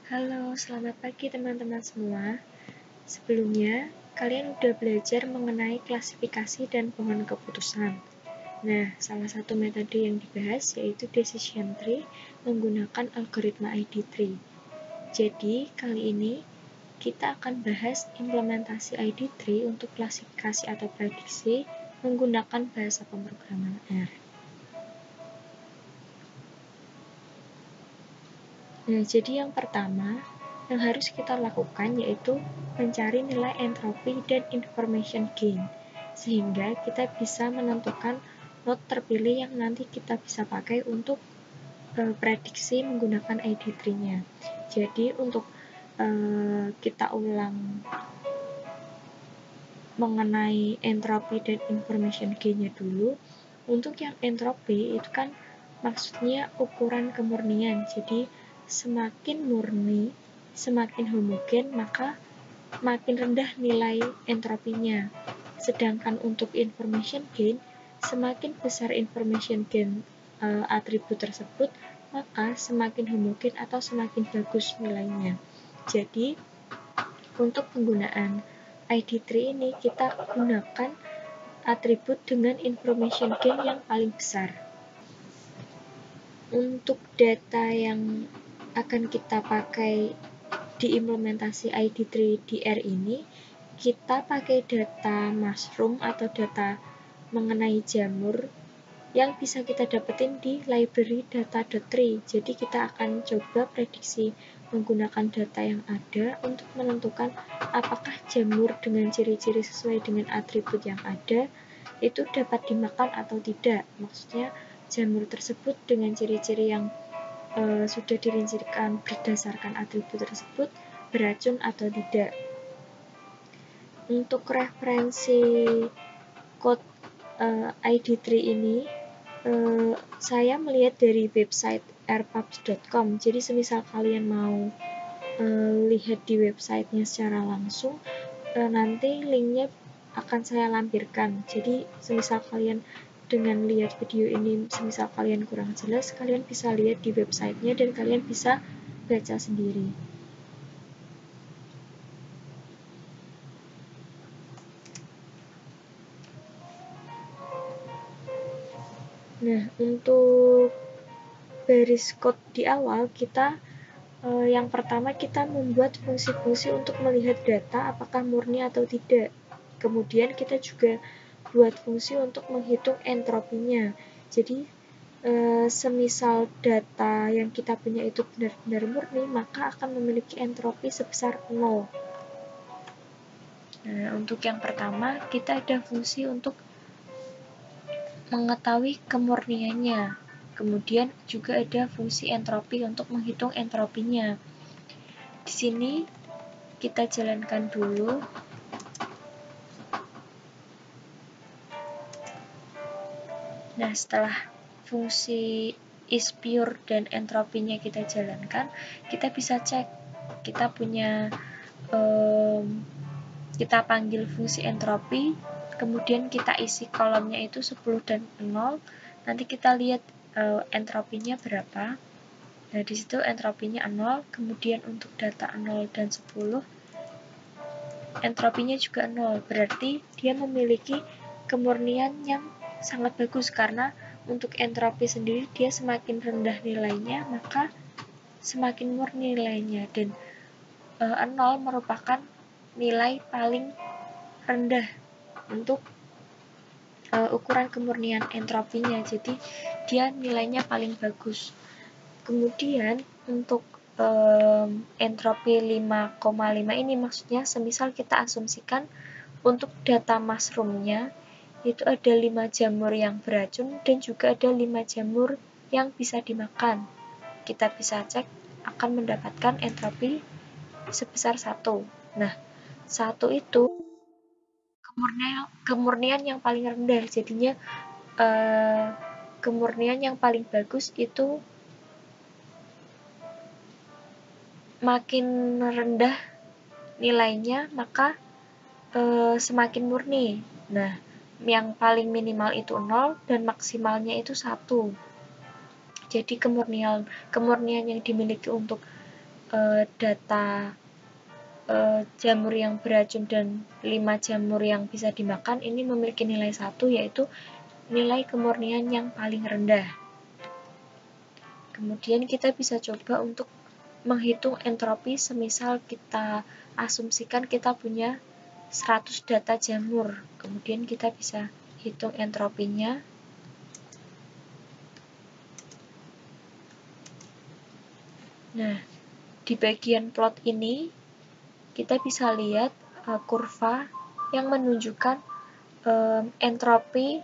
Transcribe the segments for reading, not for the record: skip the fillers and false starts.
Halo, selamat pagi teman-teman semua. Sebelumnya, kalian udah belajar mengenai klasifikasi dan pohon keputusan. Nah, salah satu metode yang dibahas yaitu decision tree menggunakan algoritma ID3. Jadi, kali ini kita akan bahas implementasi ID3 untuk klasifikasi atau prediksi menggunakan bahasa pemrograman R. Nah, jadi yang pertama yang harus kita lakukan yaitu mencari nilai entropi dan information gain, sehingga kita bisa menentukan node terpilih yang nanti kita bisa pakai untuk prediksi menggunakan ID3-nya. Jadi untuk kita ulang mengenai entropi dan information gain-nya dulu. Untuk yang entropi itu kan maksudnya ukuran kemurnian. Jadi semakin murni, semakin homogen, maka makin rendah nilai entropinya. Sedangkan untuk information gain, semakin besar information gain atribut tersebut, maka semakin homogen atau semakin bagus nilainya. Jadi untuk penggunaan ID3 ini kita gunakan atribut dengan information gain yang paling besar. Untuk data yang akan kita pakai di implementasi ID3 di R ini, kita pakai data mushroom atau data mengenai jamur yang bisa kita dapetin di library data.tree. Jadi kita akan coba prediksi menggunakan data yang ada untuk menentukan apakah jamur dengan ciri-ciri sesuai dengan atribut yang ada itu dapat dimakan atau tidak. Maksudnya jamur tersebut dengan ciri-ciri yang sudah dirincikan berdasarkan atribut tersebut beracun atau tidak. Untuk referensi code ID3 ini saya melihat dari website rpubs.com. Jadi semisal kalian mau lihat di websitenya secara langsung, nanti linknya akan saya lampirkan. Jadi semisal kalian dengan lihat video ini, semisal kalian kurang jelas, kalian bisa lihat di websitenya dan kalian bisa baca sendiri. Nah, untuk baris code di awal kita yang pertama kita membuat fungsi-fungsi untuk melihat data apakah murni atau tidak. Kemudian kita juga buat fungsi untuk menghitung entropinya. Jadi semisal data yang kita punya itu benar-benar murni, maka akan memiliki entropi sebesar 0. Nah, untuk yang pertama kita ada fungsi untuk mengetahui kemurniannya. Kemudian juga ada fungsi entropi untuk menghitung entropinya. Di sini kita jalankan dulu. Nah, setelah fungsi is pure dan entropinya kita jalankan, kita bisa cek. Kita punya kita panggil fungsi entropi, kemudian kita isi kolomnya itu 10 dan 0. Nanti kita lihat entropinya berapa. Nah, di situ entropinya 0, kemudian untuk data 0 dan 10 entropinya juga 0. Berarti dia memiliki kemurnian yang sangat bagus karena untuk entropi sendiri dia semakin rendah nilainya maka semakin murni nilainya, dan 0 merupakan nilai paling rendah untuk ukuran kemurnian entropinya, jadi dia nilainya paling bagus. Kemudian untuk entropi 5,5 ini maksudnya semisal kita asumsikan untuk data mushroomnya itu ada 5 jamur yang beracun dan juga ada 5 jamur yang bisa dimakan. Kita bisa cek akan mendapatkan entropi sebesar 1. Nah, 1 itu kemurnian yang paling rendah, jadinya kemurnian yang paling bagus itu makin rendah nilainya maka semakin murni. Nah, yang paling minimal itu 0 dan maksimalnya itu 1. Jadi kemurnian yang dimiliki untuk data jamur yang beracun dan 5 jamur yang bisa dimakan ini memiliki nilai 1, yaitu nilai kemurnian yang paling rendah. Kemudian kita bisa coba untuk menghitung entropi, semisal kita asumsikan kita punya 100 data jamur. Kemudian kita bisa hitung entropinya. Nah, di bagian plot ini kita bisa lihat kurva yang menunjukkan entropi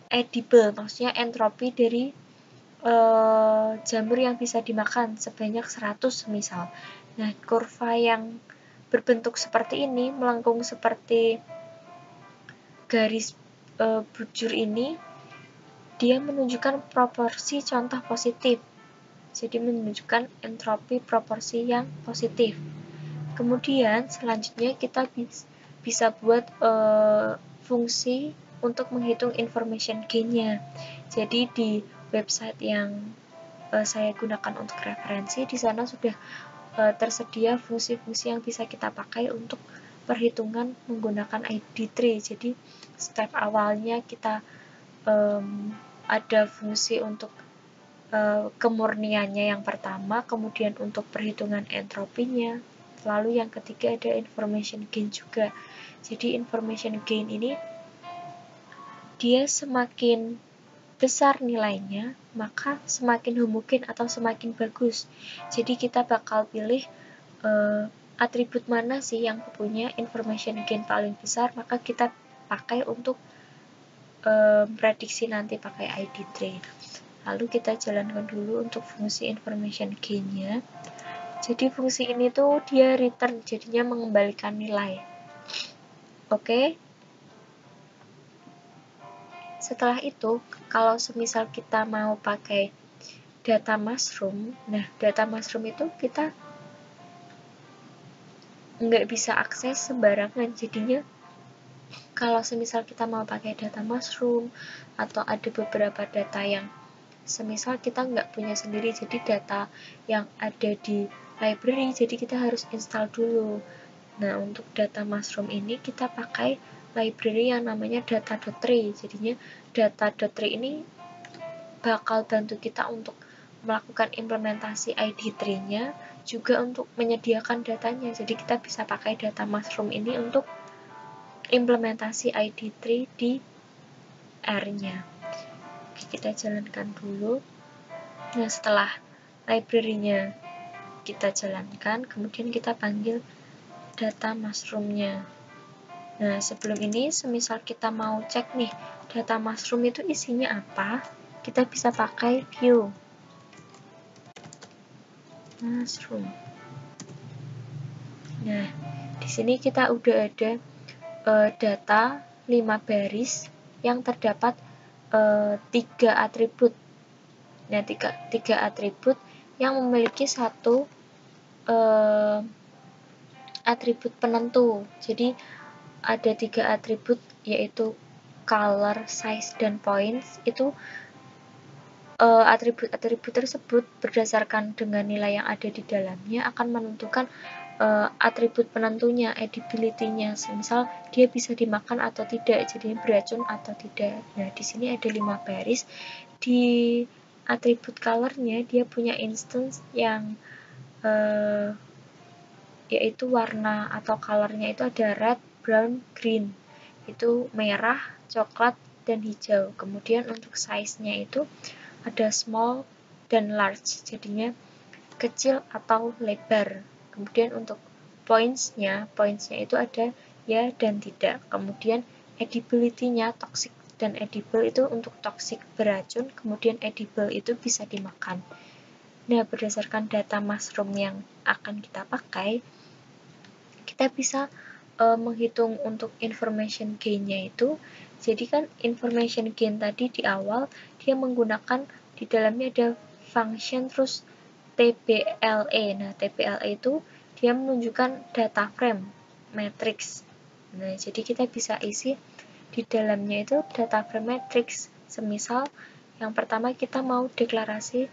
edible, maksudnya entropi dari jamur yang bisa dimakan sebanyak 100 misal. Nah, kurva yang berbentuk seperti ini, melengkung seperti garis bujur ini, dia menunjukkan proporsi contoh positif. Jadi menunjukkan entropi proporsi yang positif. Kemudian selanjutnya kita bisa buat fungsi untuk menghitung information gain-nya. Jadi di website yang saya gunakan untuk referensi, di sana sudah tersedia fungsi-fungsi yang bisa kita pakai untuk perhitungan menggunakan ID tree. Jadi step awalnya kita ada fungsi untuk kemurniannya yang pertama, kemudian untuk perhitungan entropinya, lalu yang ketiga ada information gain juga. Jadi information gain ini dia semakin besar nilainya, maka semakin homogen atau semakin bagus. Jadi kita bakal pilih atribut mana sih yang punya information gain paling besar, maka kita pakai untuk prediksi nanti pakai ID tree. Lalu kita jalankan dulu untuk fungsi information gain-nya. Jadi fungsi ini tuh dia return, jadinya mengembalikan nilai. Oke. Setelah itu, kalau semisal kita mau pakai data mushroom, nah data mushroom itu kita nggak bisa akses sembarangan. Jadinya kalau semisal kita mau pakai data mushroom atau ada beberapa data yang semisal kita nggak punya sendiri, jadi data yang ada di library, jadi kita harus install dulu. Nah, untuk data mushroom ini kita pakai library yang namanya data.tree. Jadinya data.tree ini bakal bantu kita untuk melakukan implementasi ID tree-nya, juga untuk menyediakan datanya. Jadi kita bisa pakai data mushroom ini untuk implementasi ID tree di R-nya. Kita jalankan dulu. Nah, setelah library-nya kita jalankan, kemudian kita panggil data mushroom-nya. Nah, sebelum ini, semisal kita mau cek nih, data mushroom itu isinya apa, kita bisa pakai view mushroom. Nah, di sini kita udah ada data 5 baris yang terdapat 3 atribut. Nah, 3 atribut yang memiliki satu atribut penentu. Jadi ada 3 atribut, yaitu color, size, dan points. Itu atribut-atribut tersebut berdasarkan dengan nilai yang ada di dalamnya akan menentukan atribut penentunya, edibility-nya. Misal dia bisa dimakan atau tidak, jadi beracun atau tidak. Nah, di sini ada 5 baris. Di atribut color-nya dia punya instance yang yaitu warna atau color-nya itu ada red, brown, green. Itu merah, coklat, dan hijau. Kemudian untuk size-nya itu ada small dan large, jadinya kecil atau lebar. Kemudian untuk points-nya itu ada ya dan tidak. Kemudian edibility-nya toxic dan edible itu untuk toxic beracun, kemudian edible itu bisa dimakan. Nah, berdasarkan data mushroom yang akan kita pakai, kita bisa menghitung untuk information gain-nya itu. Jadi kan information gain tadi di awal dia menggunakan di dalamnya ada function terus TBLE. Nah, TBLE itu dia menunjukkan data frame matrix. Nah, jadi kita bisa isi di dalamnya itu data frame matrix. Semisal yang pertama kita mau deklarasi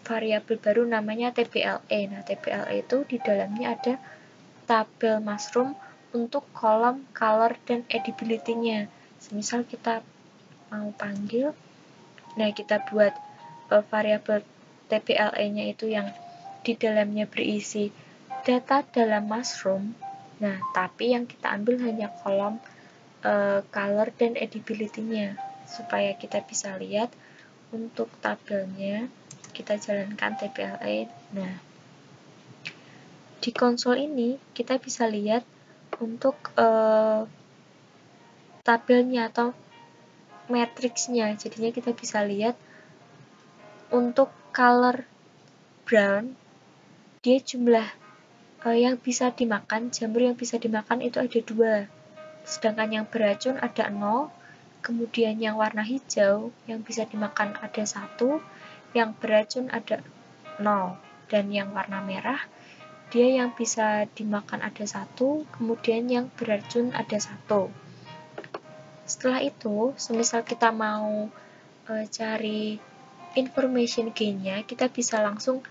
variabel baru namanya TPLE. Nah, TPLE itu di dalamnya ada tabel mushroom untuk kolom color dan edibility-nya. Misal kita mau panggil, nah kita buat variabel TPLE-nya itu yang di dalamnya berisi data dalam mushroom. Nah, tapi yang kita ambil hanya kolom color dan edibility-nya, supaya kita bisa lihat untuk tabelnya. Kita jalankan TPLE. Nah, di konsol ini kita bisa lihat untuk tabelnya atau matriksnya. Jadinya kita bisa lihat untuk color brown, dia jumlah yang bisa dimakan, jamur yang bisa dimakan itu ada 2. Sedangkan yang beracun ada 0, kemudian yang warna hijau yang bisa dimakan ada 1, yang beracun ada 0, dan yang warna merah dia yang bisa dimakan ada 1, kemudian yang beracun ada 1. Setelah itu, semisal kita mau cari information gain-nya, kita bisa langsung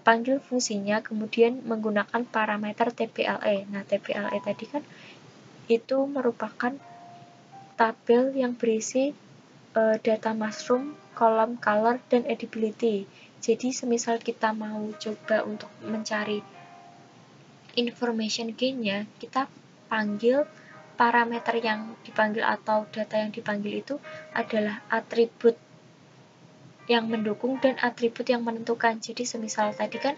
panggil fungsinya, kemudian menggunakan parameter TPLE. Nah, TPLE tadi kan itu merupakan tabel yang berisi data mushroom, kolom color, dan edibility. Jadi, semisal kita mau coba untuk mencari information gain-nya, kita panggil parameter yang dipanggil atau data yang dipanggil itu adalah atribut yang mendukung dan atribut yang menentukan. Jadi semisal tadi kan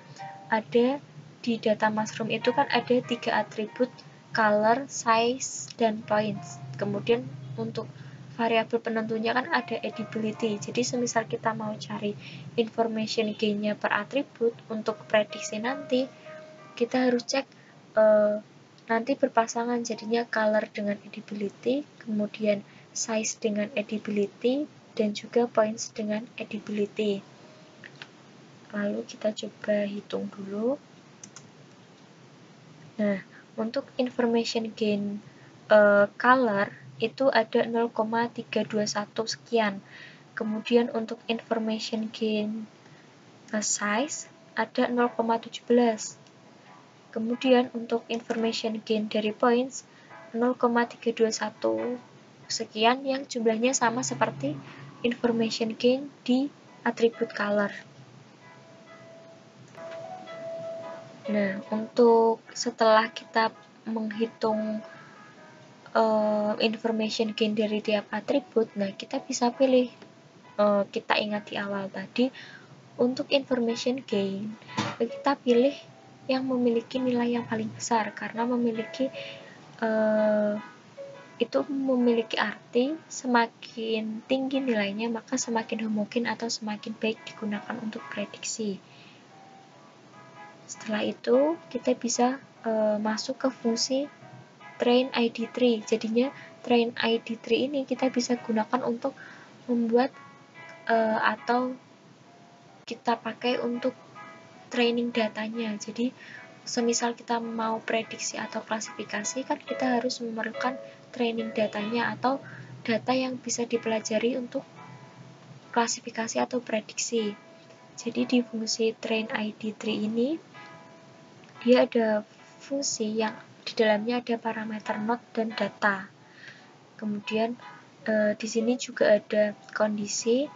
ada di data mushroom itu kan ada 3 atribut, color, size, dan points. Kemudian untuk variabel penentunya kan ada edibility. Jadi semisal kita mau cari information gain-nya per atribut untuk prediksi nanti, kita harus cek nanti berpasangan, jadinya color dengan edibility, kemudian size dengan edibility, dan juga points dengan edibility. Lalu kita coba hitung dulu. Nah, untuk information gain color itu ada 0,321 sekian. Kemudian untuk information gain size ada 0,17. Kemudian untuk information gain dari points 0,321 sekian, yang jumlahnya sama seperti information gain di atribut color. Nah, untuk setelah kita menghitung information gain dari tiap atribut, nah kita bisa pilih, kita ingat di awal tadi, untuk information gain kita pilih yang memiliki nilai yang paling besar, karena itu memiliki arti semakin tinggi nilainya maka semakin homogen atau semakin baik digunakan untuk prediksi. Setelah itu kita bisa masuk ke fungsi train ID3. Jadinya train ID3 ini kita bisa gunakan untuk membuat atau kita pakai untuk training datanya. Jadi semisal kita mau prediksi atau klasifikasi, kan kita harus memerlukan training datanya atau data yang bisa dipelajari untuk klasifikasi atau prediksi. Jadi di fungsi train ID3 ini dia ada fungsi yang di dalamnya ada parameter node dan data. Kemudian di sini juga ada kondisi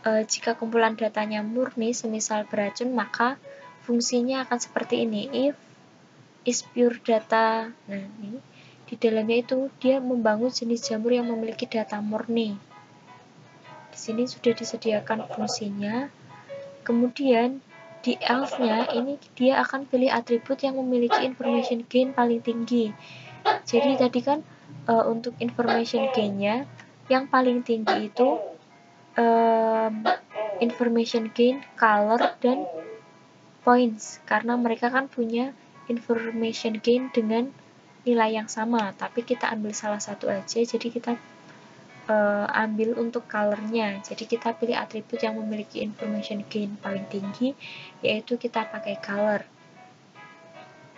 jika kumpulan datanya murni semisal beracun, maka fungsinya akan seperti ini, if is pure data. Nah, ini di dalamnya itu dia membangun jenis jamur yang memiliki data murni. Di sini sudah disediakan fungsinya. Kemudian di else-nya ini dia akan pilih atribut yang memiliki information gain paling tinggi. Jadi tadi kan untuk information gain-nya yang paling tinggi itu information gain, color, dan points, karena mereka kan punya information gain dengan nilai yang sama, tapi kita ambil salah satu aja, jadi kita ambil untuk color-nya. Jadi kita pilih atribut yang memiliki information gain paling tinggi, yaitu kita pakai color.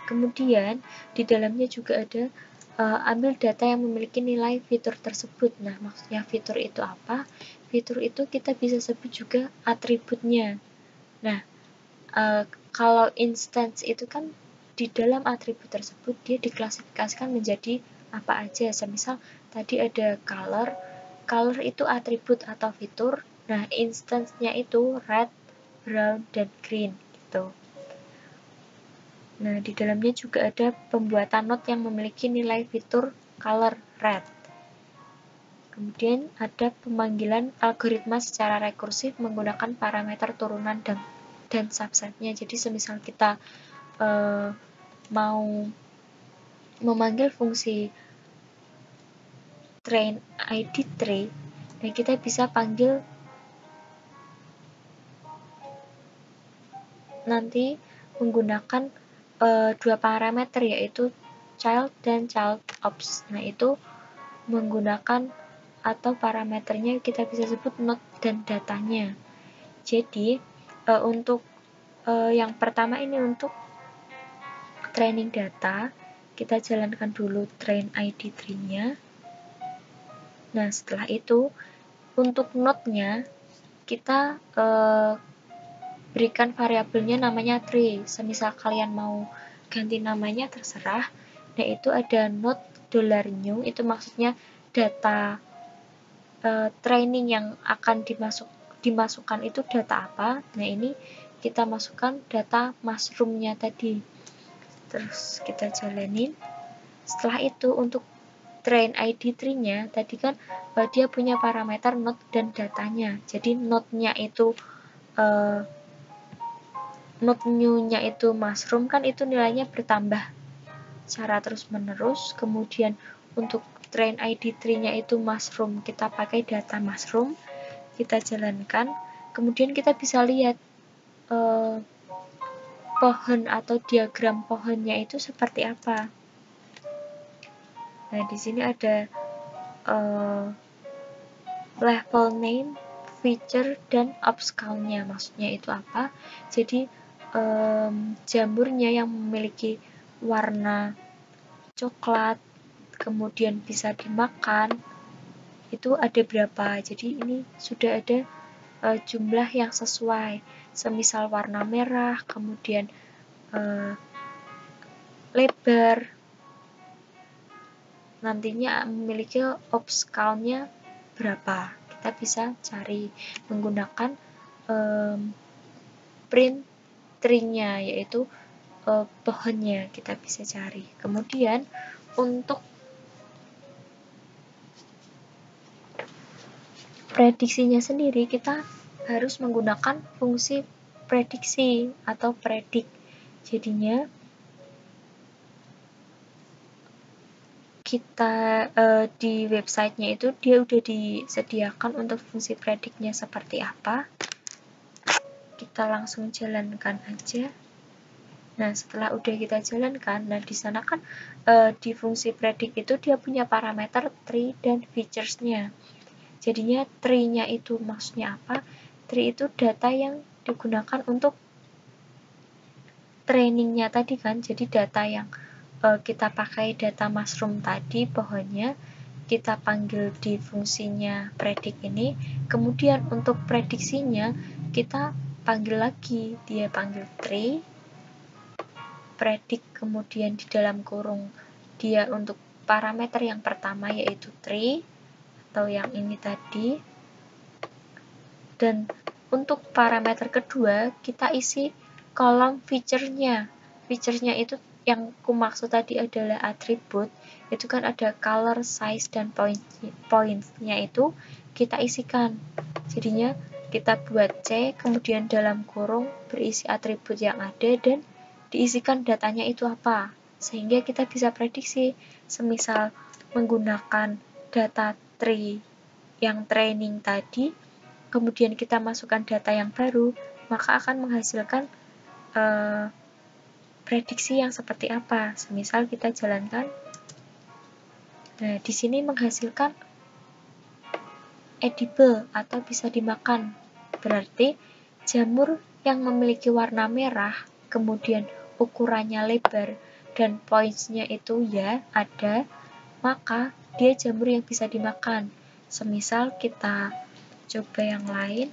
Kemudian di dalamnya juga ada ambil data yang memiliki nilai fitur tersebut. Nah, maksudnya fitur itu apa? fitur itu kita bisa sebut juga atributnya. Nah, kalau instance itu kan di dalam atribut tersebut dia diklasifikasikan menjadi apa aja. Semisal tadi ada color itu atribut atau fitur. Nah, instance-nya itu red, brown, dan green gitu. Nah, di dalamnya juga ada pembuatan node yang memiliki nilai fitur color red. Kemudian ada pemanggilan algoritma secara rekursif menggunakan parameter turunan dan subsetnya. Jadi semisal kita mau memanggil fungsi train id tree, dan kita bisa panggil nanti menggunakan dua parameter, yaitu child dan child ops. Nah, itu menggunakan atau parameternya kita bisa sebut node dan datanya. Jadi untuk yang pertama ini untuk training data, kita jalankan dulu train id tree-nya. Nah, setelah itu untuk node-nya kita berikan variabelnya namanya tree. Semisal kalian mau ganti namanya terserah. Nah, itu ada node $new, itu maksudnya data training yang akan dimasukkan itu data apa. Nah, ini kita masukkan data mushroom-nya tadi. Terus kita jalanin. Setelah itu untuk train id tree-nya tadi kan dia punya parameter node dan datanya. Jadi node-nya itu node new-nya itu mushroom, kan itu nilainya bertambah secara terus menerus. Kemudian untuk train id tree-nya itu mushroom, kita pakai data mushroom, kita jalankan. Kemudian kita bisa lihat pohon atau diagram pohonnya itu seperti apa. Nah, di sini ada level name, feature, dan upscale-nya. Maksudnya itu apa? Jadi jamurnya yang memiliki warna coklat, kemudian bisa dimakan, itu ada berapa. Jadi ini sudah ada jumlah yang sesuai. Semisal warna merah, kemudian lebar, nantinya memiliki upscale-nya berapa. Kita bisa cari menggunakan print tree-nya, yaitu pohonnya kita bisa cari. Kemudian untuk prediksinya sendiri kita harus menggunakan fungsi prediksi atau predict. Jadinya kita di websitenya itu dia udah disediakan untuk fungsi predictnya seperti apa. Kita langsung jalankan aja. Nah, setelah udah kita jalankan, nah di sana kan di fungsi predict itu dia punya parameter tree dan features-nya. Jadinya tree-nya itu maksudnya apa? Tree itu data yang digunakan untuk trainingnya tadi kan. Jadi data yang kita pakai data mushroom tadi, pohonnya, kita panggil di fungsinya predict ini. Kemudian untuk prediksinya kita panggil lagi, dia panggil tree, predict, kemudian di dalam kurung dia untuk parameter yang pertama yaitu tree atau yang ini tadi, dan untuk parameter kedua kita isi kolom feature-nya. Feature-nya itu yang kumaksud tadi adalah atribut, itu kan ada color, size, dan points-nya itu kita isikan. Jadinya kita buat C, kemudian dalam kurung berisi atribut yang ada dan diisikan datanya itu apa, sehingga kita bisa prediksi. Semisal menggunakan data tree yang training tadi, kemudian kita masukkan data yang baru, maka akan menghasilkan prediksi yang seperti apa. Semisal kita jalankan, nah di sini menghasilkan edible atau bisa dimakan. Berarti jamur yang memiliki warna merah, kemudian ukurannya lebar dan points-nya itu ya ada, maka dia jamur yang bisa dimakan. Semisal kita coba yang lain,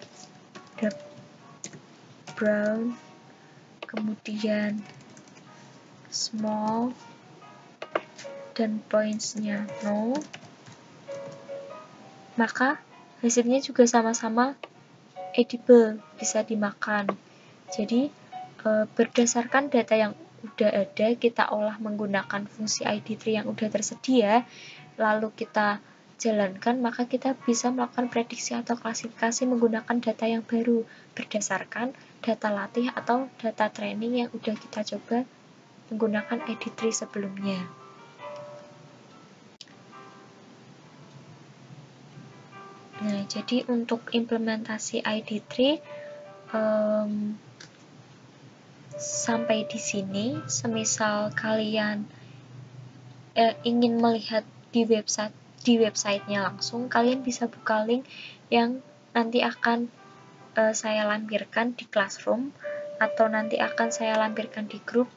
dark brown, kemudian small, dan points-nya no, maka hasilnya juga sama-sama edible, bisa dimakan. Jadi berdasarkan data yang udah ada, kita olah menggunakan fungsi ID3 yang udah tersedia, lalu kita jalankan, maka kita bisa melakukan prediksi atau klasifikasi menggunakan data yang baru berdasarkan data latih atau data training yang udah kita coba menggunakan ID3 sebelumnya. Nah, jadi untuk implementasi ID3 sampai di sini. Semisal kalian ingin melihat di websitenya langsung, kalian bisa buka link yang nanti akan saya lampirkan di Classroom atau nanti akan saya lampirkan di grup.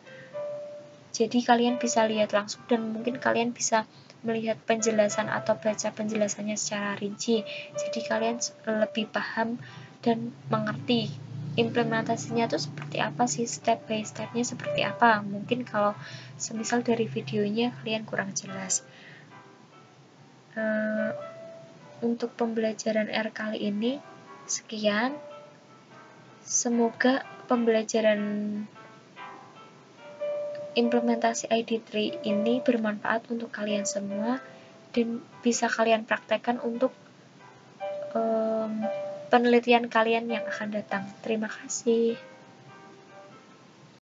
Jadi kalian bisa lihat langsung dan mungkin kalian bisa melihat penjelasan atau baca penjelasannya secara rinci. Jadi kalian lebih paham dan mengerti implementasinya itu seperti apa sih, step by stepnya seperti apa. Mungkin kalau semisal dari videonya kalian kurang jelas. Untuk pembelajaran R kali ini sekian. Semoga pembelajaran implementasi ID3 ini bermanfaat untuk kalian semua dan bisa kalian praktekkan untuk penelitian kalian yang akan datang. Terima kasih.